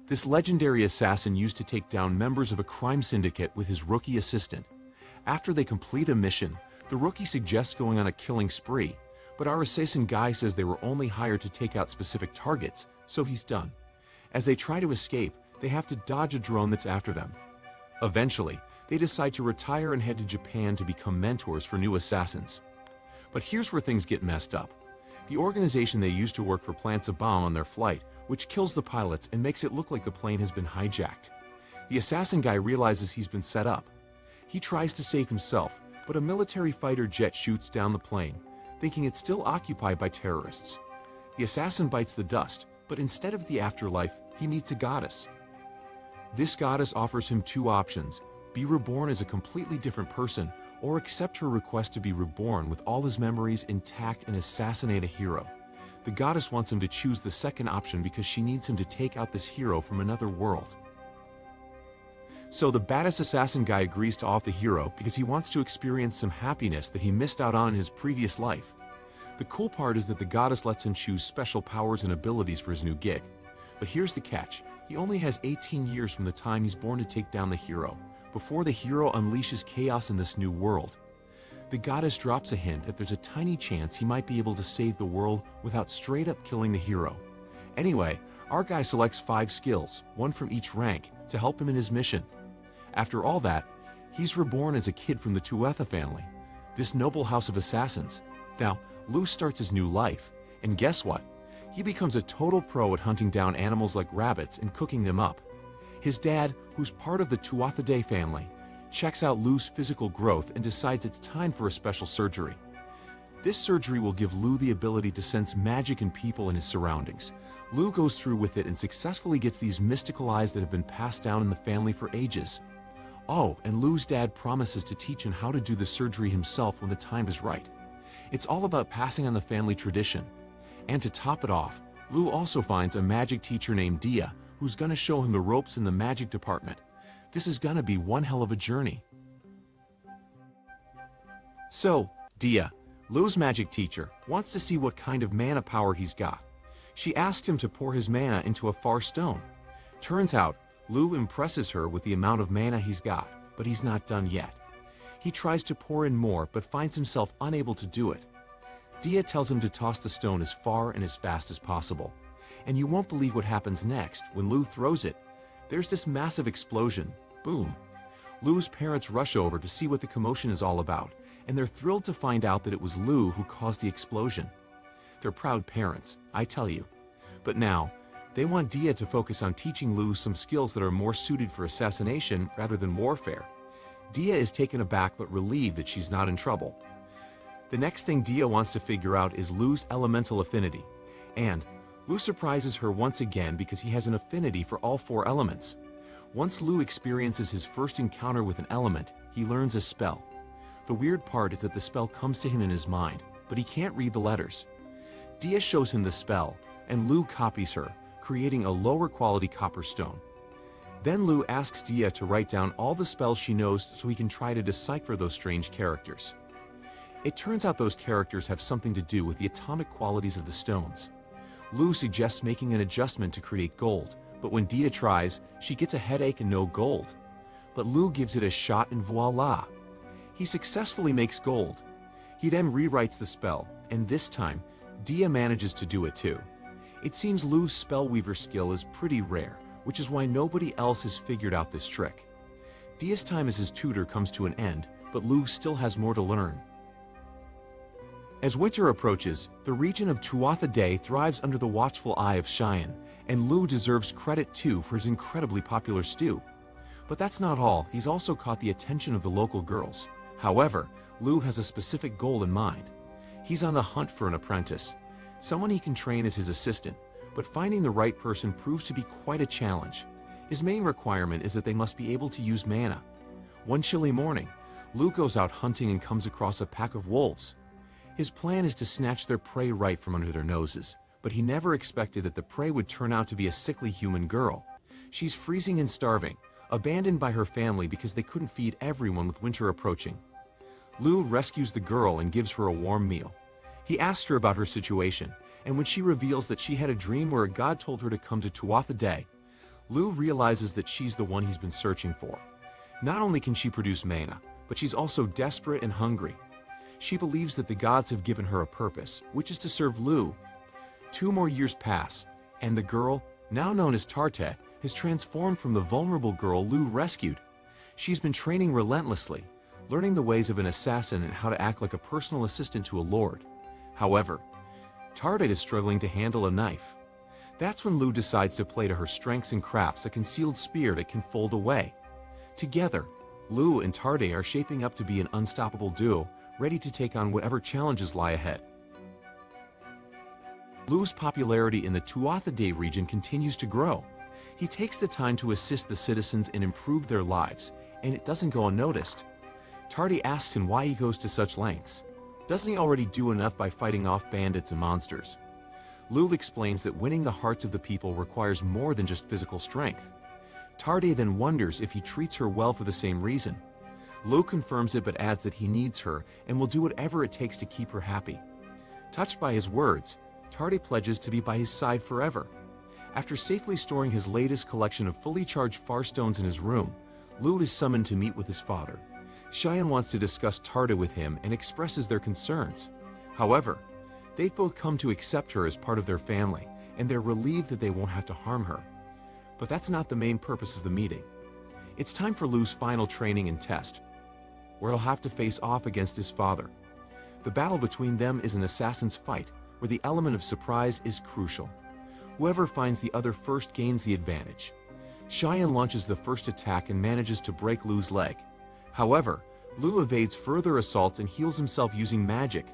This legendary assassin used to take down members of a crime syndicate with his rookie assistant. After they complete a mission, the rookie suggests going on a killing spree, but our assassin guy says they were only hired to take out specific targets, so he's done. As they try to escape, they have to dodge a drone that's after them. Eventually, they decide to retire and head to Japan to become mentors for new assassins. But here's where things get messed up. The organization they used to work for plants a bomb on their flight, which kills the pilots and makes it look like the plane has been hijacked. The assassin guy realizes he's been set up. He tries to save himself, but a military fighter jet shoots down the plane, thinking it's still occupied by terrorists. The assassin bites the dust, but instead of the afterlife, he meets a goddess. This goddess offers him two options: be reborn as a completely different person, or accept her request to be reborn with all his memories intact and assassinate a hero. The goddess wants him to choose the second option because she needs him to take out this hero from another world. So the badass assassin guy agrees to off the hero because he wants to experience some happiness that he missed out on in his previous life. The cool part is that the goddess lets him choose special powers and abilities for his new gig. But here's the catch: he only has 18 years from the time he's born to take down the hero, before the hero unleashes chaos in this new world. The goddess drops a hint that there's a tiny chance he might be able to save the world without straight up killing the hero. Anyway, our guy selects 5 skills, one from each rank, to help him in his mission. After all that, he's reborn as a kid from the Tuatha family, this noble house of assassins. Now, Lou starts his new life, and guess what? He becomes a total pro at hunting down animals like rabbits and cooking them up. His dad, who's part of the Tuatha family, checks out Lou's physical growth and decides it's time for a special surgery. This surgery will give Lou the ability to sense magic in people and his surroundings. Lou goes through with it and successfully gets these mystical eyes that have been passed down in the family for ages. Oh, and Lou's dad promises to teach him how to do the surgery himself when the time is right. It's all about passing on the family tradition. And to top it off, Lou also finds a magic teacher named Dia, who's gonna show him the ropes in the magic department. This is gonna be one hell of a journey. So, Dia, Lou's magic teacher, wants to see what kind of mana power he's got. She asks him to pour his mana into a far stone. Turns out, Lou impresses her with the amount of mana he's got, but he's not done yet. He tries to pour in more, but finds himself unable to do it. Dia tells him to toss the stone as far and as fast as possible. And you won't believe what happens next when Lou throws it. There's this massive explosion. Boom. Lou's parents rush over to see what the commotion is all about, and they're thrilled to find out that it was Lou who caused the explosion. They're proud parents, I tell you. But now, they want Dia to focus on teaching Lou some skills that are more suited for assassination rather than warfare. Dia is taken aback but relieved that she's not in trouble. The next thing Dia wants to figure out is Lou's elemental affinity. And Lou surprises her once again because he has an affinity for all 4 elements. Once Lou experiences his first encounter with an element, he learns a spell. The weird part is that the spell comes to him in his mind, but he can't read the letters. Dia shows him the spell, and Lou copies her, creating a lower quality copper stone. Then Lou asks Dia to write down all the spells she knows so he can try to decipher those strange characters. It turns out those characters have something to do with the atomic qualities of the stones. Lou suggests making an adjustment to create gold, but when Dia tries, she gets a headache and no gold. But Lou gives it a shot and voila! He successfully makes gold. He then rewrites the spell, and this time, Dia manages to do it too. It seems Lou's spellweaver skill is pretty rare, which is why nobody else has figured out this trick. Dia's time as his tutor comes to an end, but Lou still has more to learn. As winter approaches, the region of Tuatha thrives under the watchful eye of Cheyenne, and Lou deserves credit too for his incredibly popular stew. But that's not all, he's also caught the attention of the local girls. However, Lou has a specific goal in mind. He's on the hunt for an apprentice, someone he can train as his assistant, but finding the right person proves to be quite a challenge. His main requirement is that they must be able to use mana. One chilly morning, Lou goes out hunting and comes across a pack of wolves. His plan is to snatch their prey right from under their noses, but he never expected that the prey would turn out to be a sickly human girl. She's freezing and starving, abandoned by her family because they couldn't feed everyone with winter approaching. Lou rescues the girl and gives her a warm meal. He asks her about her situation, and when she reveals that she had a dream where a god told her to come to Tuatha, Lu realizes that she's the one he's been searching for. Not only can she produce mana, but she's also desperate and hungry. She believes that the gods have given her a purpose, which is to serve Lu. 2 more years pass, and the girl, now known as Tarte, has transformed from the vulnerable girl Lu rescued. She's been training relentlessly, learning the ways of an assassin and how to act like a personal assistant to a lord. However, Tarte is struggling to handle a knife. That's when Lu decides to play to her strengths and crafts a concealed spear that can fold away. Together, Lu and Tarte are shaping up to be an unstoppable duo, ready to take on whatever challenges lie ahead. Lu's popularity in the Tuatha region continues to grow. He takes the time to assist the citizens and improve their lives, and it doesn't go unnoticed. Tarte asks him why he goes to such lengths. Doesn't he already do enough by fighting off bandits and monsters? Lu explains that winning the hearts of the people requires more than just physical strength. Tarte then wonders if he treats her well for the same reason. Lu confirms it but adds that he needs her and will do whatever it takes to keep her happy. Touched by his words, Tarte pledges to be by his side forever. After safely storing his latest collection of fully charged Farstones in his room, Lu is summoned to meet with his father. Cheyenne wants to discuss Tarte with him and expresses their concerns. However, they've both come to accept her as part of their family, and they're relieved that they won't have to harm her. But that's not the main purpose of the meeting. It's time for Lu's final training and test, where he'll have to face off against his father. The battle between them is an assassin's fight, where the element of surprise is crucial. Whoever finds the other first gains the advantage. Cheyenne launches the first attack and manages to break Lu's leg. However, Lu evades further assaults and heals himself using magic.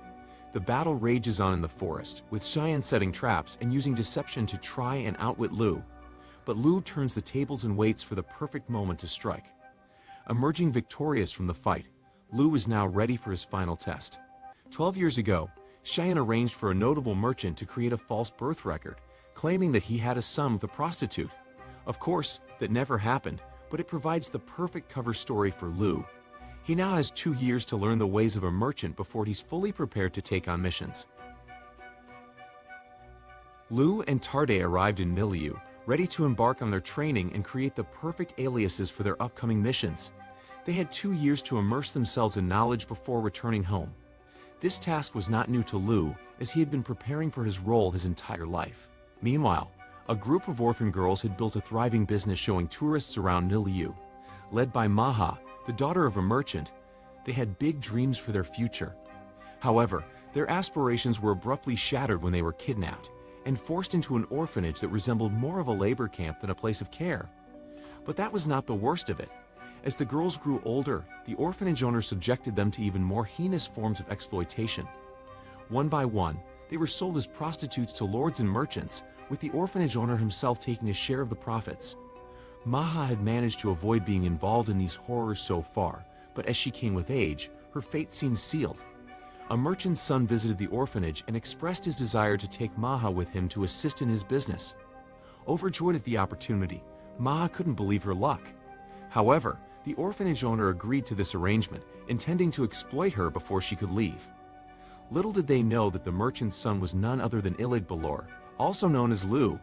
The battle rages on in the forest, with Cheyenne setting traps and using deception to try and outwit Lu. But Lu turns the tables and waits for the perfect moment to strike. Emerging victorious from the fight, Lu is now ready for his final test. 12 years ago, Cheyenne arranged for a notable merchant to create a false birth record, claiming that he had a son with a prostitute. Of course, that never happened, but it provides the perfect cover story for Lu. He now has 2 years to learn the ways of a merchant before he's fully prepared to take on missions. Lu and Tarte arrived in Milieu, ready to embark on their training and create the perfect aliases for their upcoming missions. They had 2 years to immerse themselves in knowledge before returning home. This task was not new to Lu, as he had been preparing for his role his entire life. Meanwhile, a group of orphan girls had built a thriving business showing tourists around Milieu. Led by Maha, the daughter of a merchant, they had big dreams for their future. However, their aspirations were abruptly shattered when they were kidnapped and forced into an orphanage that resembled more of a labor camp than a place of care. But that was not the worst of it. As the girls grew older, the orphanage owner subjected them to even more heinous forms of exploitation. One by one, they were sold as prostitutes to lords and merchants, with the orphanage owner himself taking a share of the profits. Maha had managed to avoid being involved in these horrors so far, but as she came with age, her fate seemed sealed. A merchant's son visited the orphanage and expressed his desire to take Maha with him to assist in his business. Overjoyed at the opportunity, Maha couldn't believe her luck. However, the orphanage owner agreed to this arrangement, intending to exploit her before she could leave. Little did they know that the merchant's son was none other than Iligbalor, also known as Lu.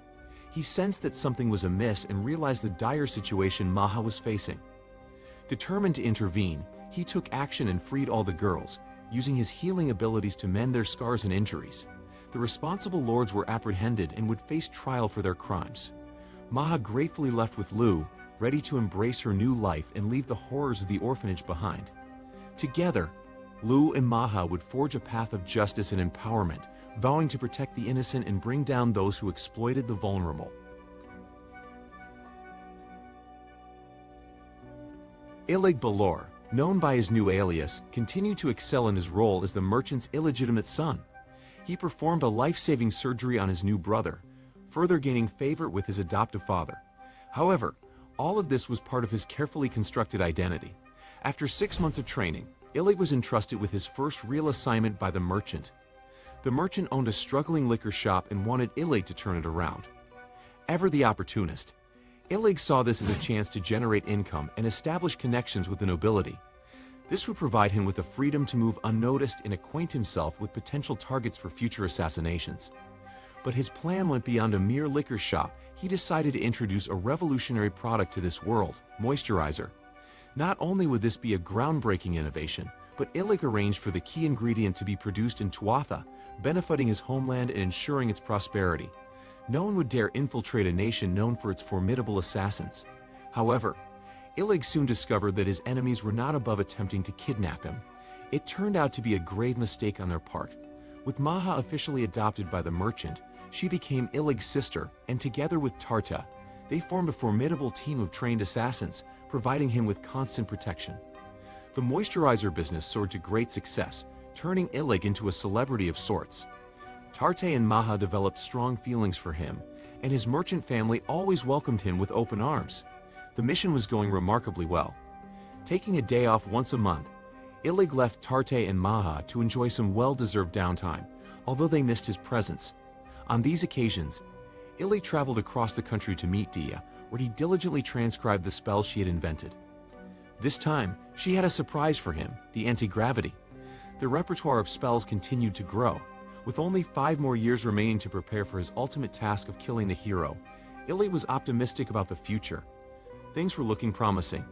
He sensed that something was amiss and realized the dire situation Maha was facing. Determined to intervene, he took action and freed all the girls, using his healing abilities to mend their scars and injuries. The responsible lords were apprehended and would face trial for their crimes. Maha gratefully left with Lu, ready to embrace her new life and leave the horrors of the orphanage behind. Together, Lu and Maha would forge a path of justice and empowerment, vowing to protect the innocent and bring down those who exploited the vulnerable. Iligbalor, known by his new alias, continued to excel in his role as the merchant's illegitimate son. He performed a life-saving surgery on his new brother, further gaining favor with his adoptive father. However, all of this was part of his carefully constructed identity. After 6 months of training, Ilig was entrusted with his first real assignment by the merchant. The merchant owned a struggling liquor shop and wanted Ilig to turn it around. Ever the opportunist, Ilig saw this as a chance to generate income and establish connections with the nobility. This would provide him with the freedom to move unnoticed and acquaint himself with potential targets for future assassinations. But his plan went beyond a mere liquor shop. He decided to introduce a revolutionary product to this world, moisturizer. Not only would this be a groundbreaking innovation, but Illig arranged for the key ingredient to be produced in Tuatha, benefiting his homeland and ensuring its prosperity. No one would dare infiltrate a nation known for its formidable assassins. However, Illig soon discovered that his enemies were not above attempting to kidnap him. It turned out to be a grave mistake on their part. With Maha officially adopted by the merchant, she became Illig's sister, and together with Tarta, they formed a formidable team of trained assassins, providing him with constant protection. The moisturizer business soared to great success, turning Illig into a celebrity of sorts. Tarte and Maha developed strong feelings for him, and his merchant family always welcomed him with open arms. The mission was going remarkably well. Taking a day off once a month, Illig left Tarte and Maha to enjoy some well-deserved downtime, although they missed his presence. On these occasions, Illig traveled across the country to meet Dia, where he diligently transcribed the spells she had invented. This time, she had a surprise for him, the anti-gravity. The repertoire of spells continued to grow. With only 5 more years remaining to prepare for his ultimate task of killing the hero, Illig was optimistic about the future. Things were looking promising.